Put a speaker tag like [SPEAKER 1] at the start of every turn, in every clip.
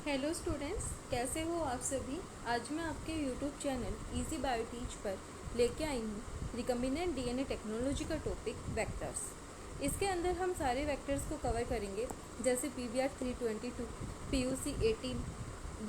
[SPEAKER 1] Hello students, कैसे हो आप सभी। आज मैं आपके YouTube channel easy bio teach पर लेके आई हूँ रिकम्बिनेंट डीएनए टेक्नोलॉजी का टॉपिक वेक्टर्स। इसके अंदर हम सारे वेक्टर्स को कवर करेंगे, जैसे PBR322, PUC18,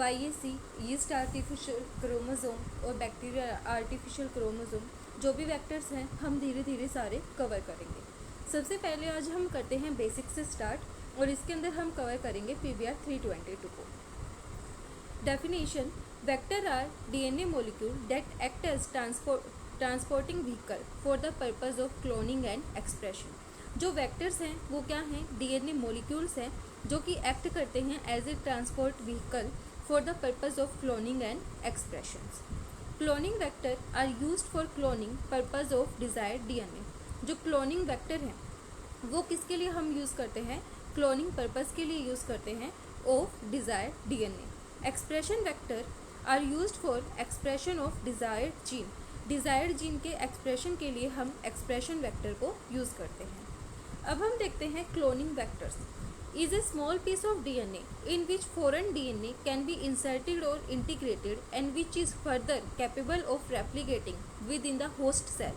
[SPEAKER 1] YAC yeast artificial chromosome और बैक्टीरिया आर्टिफिशियल क्रोमोसोम। जो भी वेक्टर्स हैं हम धीरे धीरे सारे कवर करेंगे। सबसे पहले आज हम करते हैं बेसिक से स्टार्ट, और इसके अंदर हम कवर करेंगे PBR322 को। Definition: Vector are DNA molecule that act as transporting vehicle for the purpose of cloning and expression। जो वेक्टर्स हैं वो क्या हैं? डीएनए मोलिक्यूल्स हैं जो कि एक्ट करते हैं as a transport vehicle for the purpose of cloning and expressions. Cloning vector are used for cloning purpose of desired DNA. जो क्लोनिंग वेक्टर हैं वो किसके लिए हम यूज़ करते हैं? क्लोनिंग पर्पज के लिए यूज़ करते हैं of desired DNA. Expression vector are used for expression of desired gene. Desired gene के एक्सप्रेशन के लिए हम एक्सप्रेशन वेक्टर को यूज़ करते हैं। अब हम देखते हैं cloning vectors. Is a small piece of DNA in which foreign DNA can be inserted और integrated and which is further capable of replicating within the host cell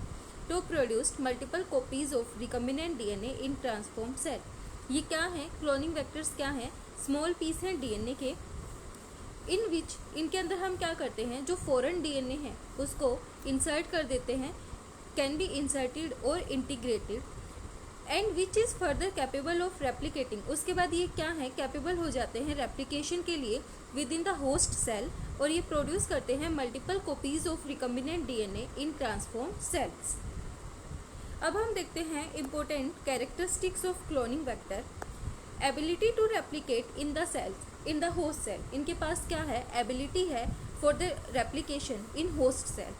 [SPEAKER 1] to produce multiple copies of recombinant DNA in transform cell. ये क्या है? Cloning vectors क्या हैं? Small piece हैं DNA के, इन विच इनके अंदर हम क्या करते हैं, जो फॉरेन डीएनए है उसको इंसर्ट कर देते हैं, कैन बी इंसर्टेड और integrated, and which is further capable of replicating. उसके बाद ये क्या है? कैपेबल हो जाते हैं रेप्लिकेशन के लिए within the host cell, और ये प्रोड्यूस करते हैं multiple copies of recombinant DNA in transform cells. अब हम देखते हैं important characteristics of cloning vector. Ability to replicate in the cells in the host cell. इनके पास क्या है? एबिलिटी है for the replication in host cell.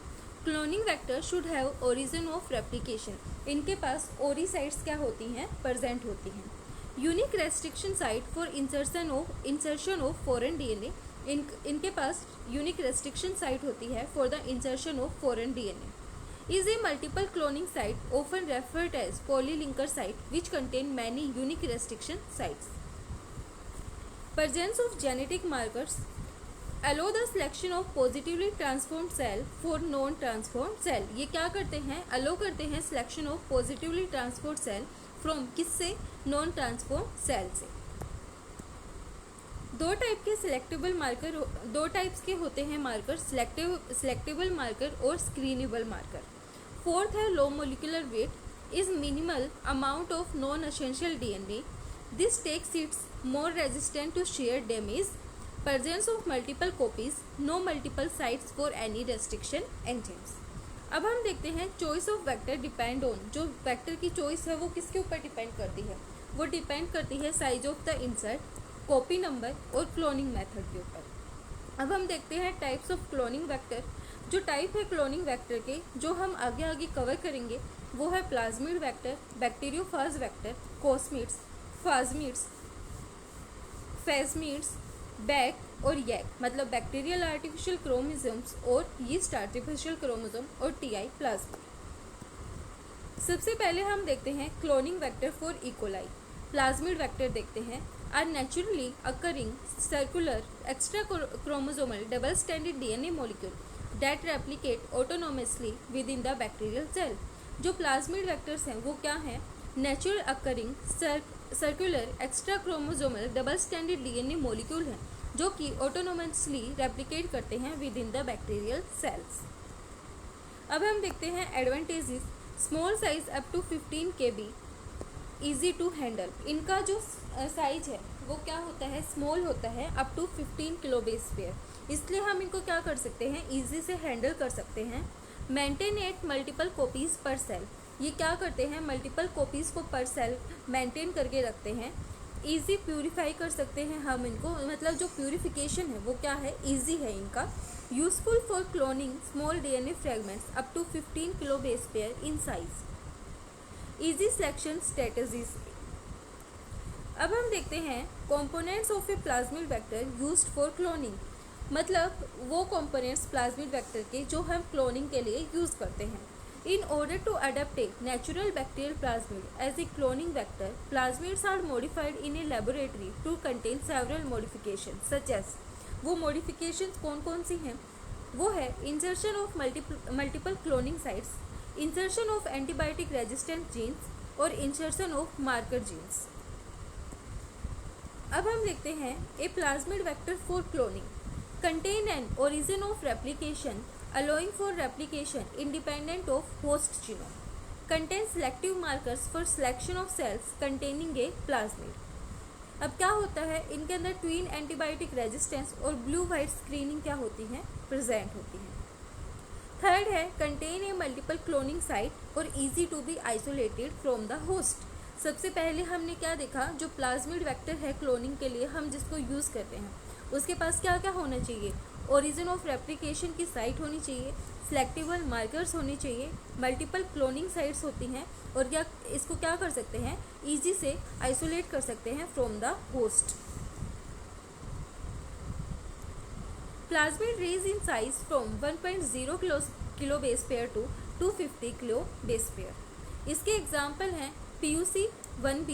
[SPEAKER 1] Cloning vector should have origin of replication. इनके पास ओरिसाइट्स क्या होती हैं? प्रेजेंट होती हैं। Unique restriction site for insertion of foreign DNA. इनके पास यूनिक रेस्ट्रिक्शन साइट होती है for the insertion of foreign DNA. is a multiple cloning site often referred as polylinker site which contain many unique restriction sites. Presence of genetic markers allow the selection of positively transformed cell for non-transformed cell। ये क्या करते हैं? allow करते हैं selection of positively transformed cell from किससे? non-transformed cell से। दो type के सिलेक्टेबल मार्कर, दो टाइप्स के होते हैं मार्कर, सिलेक्टेबल मार्कर और स्क्रीनेबल मार्कर। फोर्थ है low molecular weight is minimal amount of non essential DNA, this takes its more resistant to shear damage, presence of multiple copies, no multiple sites for any restriction enzymes. अब हम देखते हैं choice of vector depend on. जो vector की choice है वो किसके ऊपर डिपेंड करती है? वो डिपेंड करती है size of the insert, copy number और क्लोनिंग मेथड के ऊपर। अब हम देखते हैं टाइप्स ऑफ क्लोनिंग वेक्टर। जो टाइप है क्लोनिंग वेक्टर के, जो हम आगे आगे कवर करेंगे, वो है plasmid vector, bacteriophage vector, cosmids, phasmids, phagemids, BAC और यैक, मतलब बैक्टीरियल आर्टिफिशियल क्रोमोसोम्स और यीस्ट आर्टिफिशियल क्रोमोसोम और टीआई प्लाज्मिड। सबसे पहले हम देखते हैं cloning vector for E coli. Plasmid vector देखते हैं। Are naturally occurring circular extra chromosomal double standard DNA molecule that replicate autonomously within the bacterial cell. जो प्लाज्मिड वेक्टर्स हैं वो क्या हैं? Natural occurring circular extra chromosomal double standard DNA molecule हैं जो कि ऑटोनोमसली रेप्लिकेट करते हैं within the bacterial cells. अब हम देखते हैं advantages. Small size up to 15 kb, easy to handle. इनका जो साइज है वो क्या होता है? स्मॉल होता है, up to 15 kilo base pair, इसलिए हम इनको क्या कर सकते हैं? ईजी से हैंडल कर सकते हैं। मेंटेन एट मल्टीपल कॉपीज़ पर सेल। ये क्या करते हैं? मल्टीपल कॉपीज़ को पर सेल मेंटेन करके रखते हैं। ईजी प्यूरिफाई कर सकते हैं हम इनको, मतलब जो प्यूरिफिकेशन है वो क्या है? ईजी है इनका। Useful for cloning small DNA fragments up to 15 kilo base pair in size. Easy selection strategies. अब हम देखते हैं components of a plasmid vector used for cloning, मतलब वो कंपोनेंट्स प्लाज्मिड वेक्टर के जो हम क्लोनिंग के लिए यूज़ करते हैं। In order to adapt a natural bacterial plasmid as a cloning vector, plasmids are modified in a laboratory to contain several modifications such as, वो modifications कौन कौन सी हैं, वो है insertion of multiple cloning sites, insertion of antibiotic resistant genes और insertion of marker genes. अब हम देखते हैं a plasmid vector for cloning contain an origin of replication allowing for replication independent of host genome, contains selective markers for selection of cells containing a plasmid. अब क्या होता है, इनके अंदर ट्वीन एंटीबायोटिक रेजिस्टेंस और ब्लू वाइट स्क्रीनिंग क्या होती है, प्रेजेंट होती है. थर्ड है contain a multiple cloning site और easy to be isolated from the host. सबसे पहले हमने क्या देखा, जो प्लाज्मिड वेक्टर है क्लोनिंग के लिए हम जिसको यूज़ करते हैं उसके पास क्या क्या होना चाहिए, ओरिजिन ऑफ रेप्लिकेशन की साइट होनी चाहिए, सिलेक्टिबल मार्कर्स होने चाहिए, मल्टीपल क्लोनिंग साइट्स होती हैं और या इसको क्या कर सकते हैं, इजी से आइसोलेट कर सकते हैं from the host. Plasmid range in size from 1.0 kilo base pair to 250 kilo base pair. इसके एग्जाम्पल हैं PUC1B,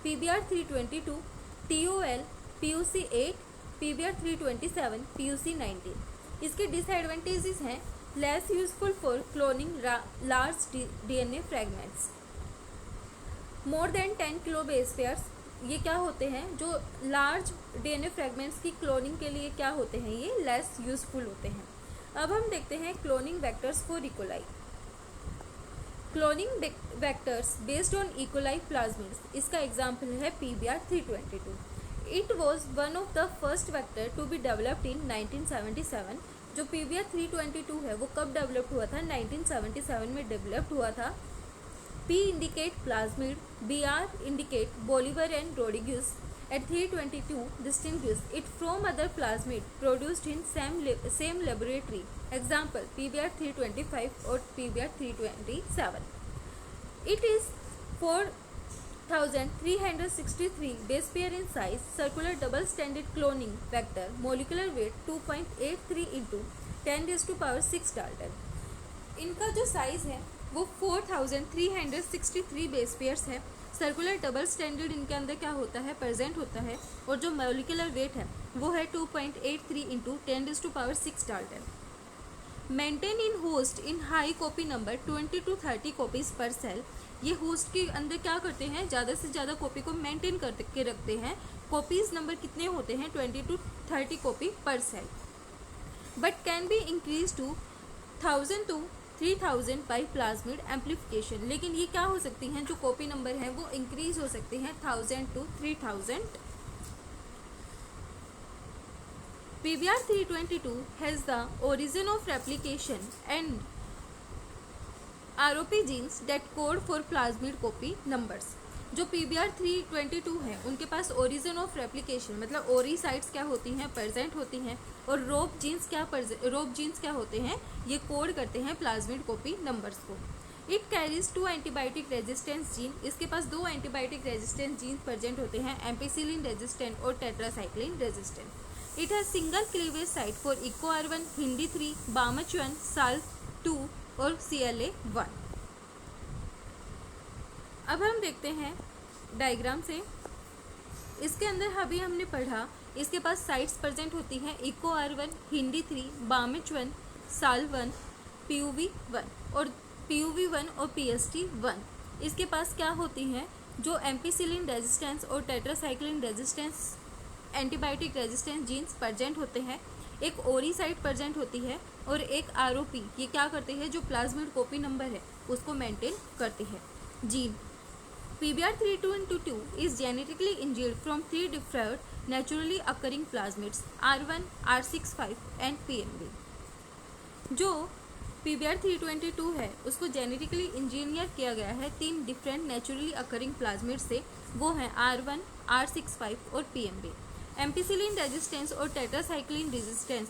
[SPEAKER 1] PBr322, TOL, PUC8, PBr327, PUC19. इसके डिसएडवांटेजेस हैं less useful for cloning large DNA fragments, more than 10 kilo base pairs. ये क्या होते हैं, जो large DNA fragments की क्लोनिंग के लिए क्या होते हैं, ये लेस यूजफुल होते हैं. अब हम देखते हैं cloning vectors for E coli. Cloning vectors based on E coli plasmids, इसका एग्जाम्पल है PBr322. It was one of the first vector to be developed in 1977. जो PBr322 है वो कब डेवलप्ड हुआ था, 1977 में डेवलप्ड हुआ था. P indicate plasmid, BR indicate Bolivar and Rodriguez. At 322 distinguish it from other plasmid produced in same laboratory. Example PBr325 और PBr327. It is 4363 base pair in size, circular double stranded cloning vector, molecular weight 2.83 into 10⁻⁶ Dalton. इनका जो size है वो 4363 base pairs है. Circular double standard इनके अंदर क्या होता है, प्रेजेंट होता है और जो मॉलिक्यूलर वेट है वो है 2.83 into 10⁻⁶ Dalton. Maintain in host in high copy number 20 to 30 copies पर सेल. ये होस्ट के अंदर क्या करते हैं, ज़्यादा से ज़्यादा कॉपी को मेंटेन करके रखते हैं. कॉपीज नंबर कितने होते हैं, 20 to 30 copy per cell. But can be increase to 1000 to 3000 by plasmid amplification. लेकिन ये क्या हो सकती हैं, जो कॉपी नंबर हैं वो इंक्रीज हो सकते हैं 1000 to 3000. PBr322 has the origin of replication and ROP genes that code for plasmid copy numbers. जो PBr322 है उनके पास ओरिजिन ऑफ रेप्लिकेशन मतलब ओरी साइट्स क्या होती हैं, प्रेजेंट होती हैं और रोप जीन्स क्या होते हैं, ये कोड करते हैं प्लाज्मिड कॉपी नंबर्स को. It carries 2 antibiotic resistance gene. इसके पास 2 एंटीबायोटिक रेजिस्टेंस जीन प्रेजेंट होते हैं, एम्पिसिलिन रेजिस्टेंट और tetracycline resistant. It has single cleavage site for इको-R1, हिंदी3, बामच1, साल2 और CLA1. अब हम देखते हैं डायग्राम से. इसके अंदर अभी हमने पढ़ा, इसके पास साइट्स प्रेजेंट होती हैं इको-R1, हिंदी3, बामच1, साल1, PUV1 और PST1. इसके पास क्या होती हैं, जो एम्पिसिलिन रेजिस्टेंस और tetracycline resistance antibiotic resistance genes present होते हैं. एक ओरी साइट प्रेजेंट होती है और एक ROP. ये क्या करते हैं, जो प्लाज्मिड कॉपी नंबर है उसको मेंटेन करते हैं. Gene PBr322 is genetically engineered from 3 different naturally occurring plasmids, R1, R65 and PMB. जो PBr322 है उसको जेनेटिकली इंजीनियर किया गया है 3 डिफरेंट नेचुरली अकरिंग प्लाज्मिड से. वो हैं R1, R65 और PMB. एम्पिसिलिन रेजिस्टेंस और tetracycline resistance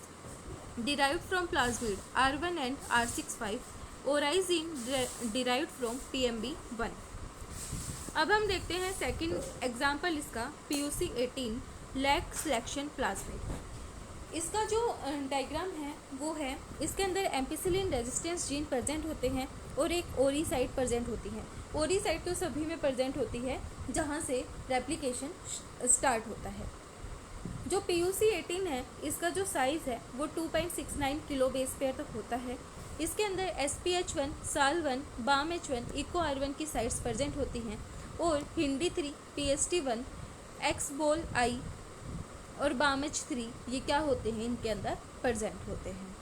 [SPEAKER 1] derived from plasmid R1 and R65. ओराइजिन derived from PMB1. अब हम देखते हैं सेकंड एग्जाम्पल इसका PUC18 लैक सिलेक्शन प्लाज्मिड. इसका जो डायग्राम है वो है, इसके अंदर एम्पिसिलिन रेजिस्टेंस जीन प्रेजेंट होते हैं और एक ओरी साइट प्रेजेंट होती है। ओरी साइट तो सभी में प्रेजेंट होती है जहाँ से रेप्लिकेशन स्टार्ट होता है। जो PUC18 है इसका जो साइज़ है वो 2.69 किलो बेस पेयर तक होता है। इसके अंदर SPH1, SAL1, BAMH1, EcoR1 की साइट्स प्रेजेंट होती हैं और HINDI3, PST1, XBOL-I और BAMH3 ये क्या होते हैं, इनके अंदर प्रेजेंट होते हैं।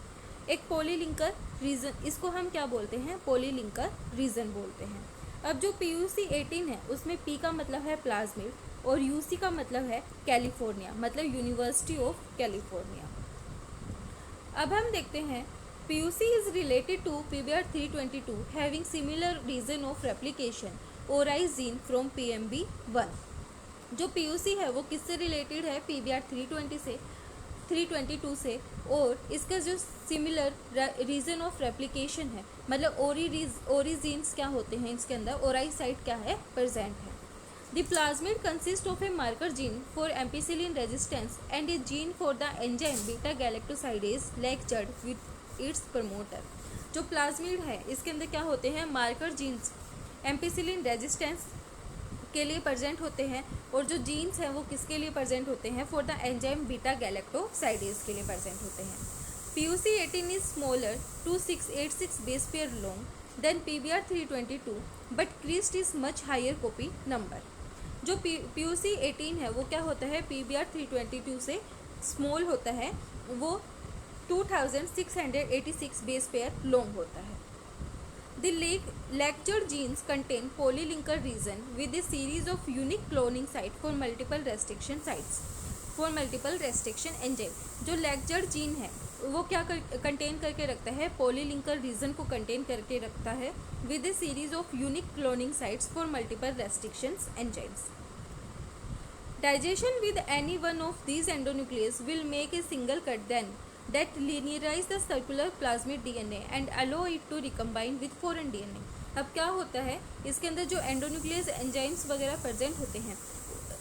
[SPEAKER 1] एक पॉलीलिंकर रीजन, इसको हम क्या बोलते हैं, पॉलीलिंकर रीजन बोलते हैं। अब जो PUC18 है उसमें P का मतलब है प्लाज्मिड और UC का मतलब है कैलिफोर्निया, मतलब यूनिवर्सिटी ऑफ कैलिफोर्निया। अब हम देखते हैं PUC is related to PBr322 having similar region of replication origin from PMB1। जो PUC है वो किससे रिलेटेड है, PBr322 से, और इसका जो सिमिलर रीजन ऑफ रेप्लिकेशन है, मतलब ओरिजीन्स क्या होते हैं इसके अंदर, ओराई साइट क्या है, प्रेजेंट है। The plasmid consists of a marker gene for ampicillin resistance and a gene for the enzyme beta galactosidase lectured with its promoter। जो प्लाज्मिड है इसके अंदर क्या होते हैं, मार्कर जीन्स एम्पिसिलिन रेजिस्टेंस के लिए प्रेजेंट होते हैं, और जो जीन्स हैं वो किसके लिए प्रेजेंट होते हैं, for the enzyme beta galactosidase के लिए प्रेजेंट होते हैं। PUC18 is smaller 2686 base pair long than PBr322 but crest is much higher copy number. जो PUC18 है वो क्या होता है, PBr322 से स्मॉल होता है, वो 2686 बेस पेयर लॉन्ग होता है। The lectured genes contain polylinker region with a series of unique cloning site for multiple restriction sites for multiple restriction enzyme। जो lectured gene है वो क्या कंटेन करके रखता है, पॉलीलिंकर रीजन को कंटेन करके रखता है with A series of unique cloning sites for multiple restrictions enzymes. Digestion with any one of these endonuclease will make a single cut then that linearize the circular plasmid DNA and allow it to recombine with foreign DNA। अब क्या होता है, इसके अंदर जो endonuclease enzymes वगैरह present होते हैं,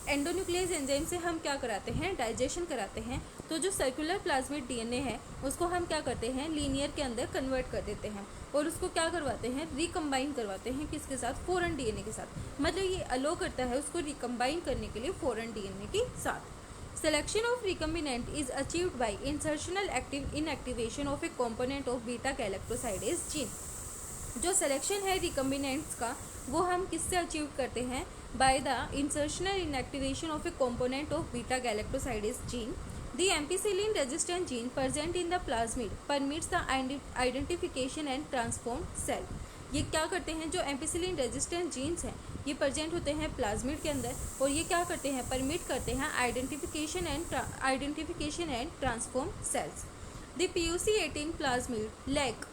[SPEAKER 1] एंडोन्यूक्लियस एंजाइम से हम क्या कराते हैं, डाइजेशन कराते हैं। तो जो सर्कुलर प्लाज्मिड DNA है उसको हम क्या करते हैं, लीनियर के अंदर कन्वर्ट कर देते हैं और उसको क्या करवाते हैं, रिकम्बाइन करवाते हैं, किसके साथ, फॉरेन DNA के साथ। मतलब ये अलो करता है उसको रिकम्बाइन करने के लिए फॉरेन DNA के साथ। Selection of recombinant is achieved by insertional inactivation of a component of beta galactosidase gene। जो सिलेक्शन है रिकम्बिनेंट्स का वो हम किससे अचीव करते हैं, by the insertional inactivation of a component of beta galactosidase gene. The ampicillin resistant gene present in the plasmid permits the identification and transform cell. ये क्या करते हैं, जो एम्पिसिलिन रेजिस्टेंट जीन्स हैं ये प्रेजेंट होते हैं प्लाज्मिड के अंदर और ये क्या करते हैं, परमिट करते हैं identification and transform cells. The PUC18 plasmid lack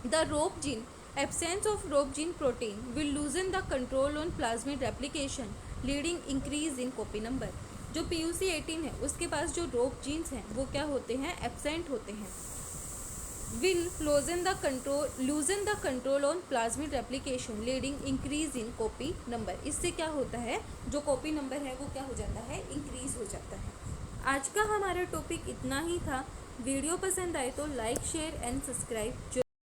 [SPEAKER 1] the rope gene. Absence of rope gene protein will loosen the control on plasmid replication leading increase in copy number। जो PUC18 है उसके पास जो रोप जीन्स हैं वो क्या होते हैं, एब्सेंट होते हैं। will loosen the control on plasmid replication leading increase in copy number। इससे क्या होता है, जो कॉपी नंबर है वो क्या हो जाता है, इंक्रीज हो जाता है। आज का हमारा टॉपिक इतना ही था। वीडियो पसंद आए तो लाइक, शेयर एंड सब्सक्राइब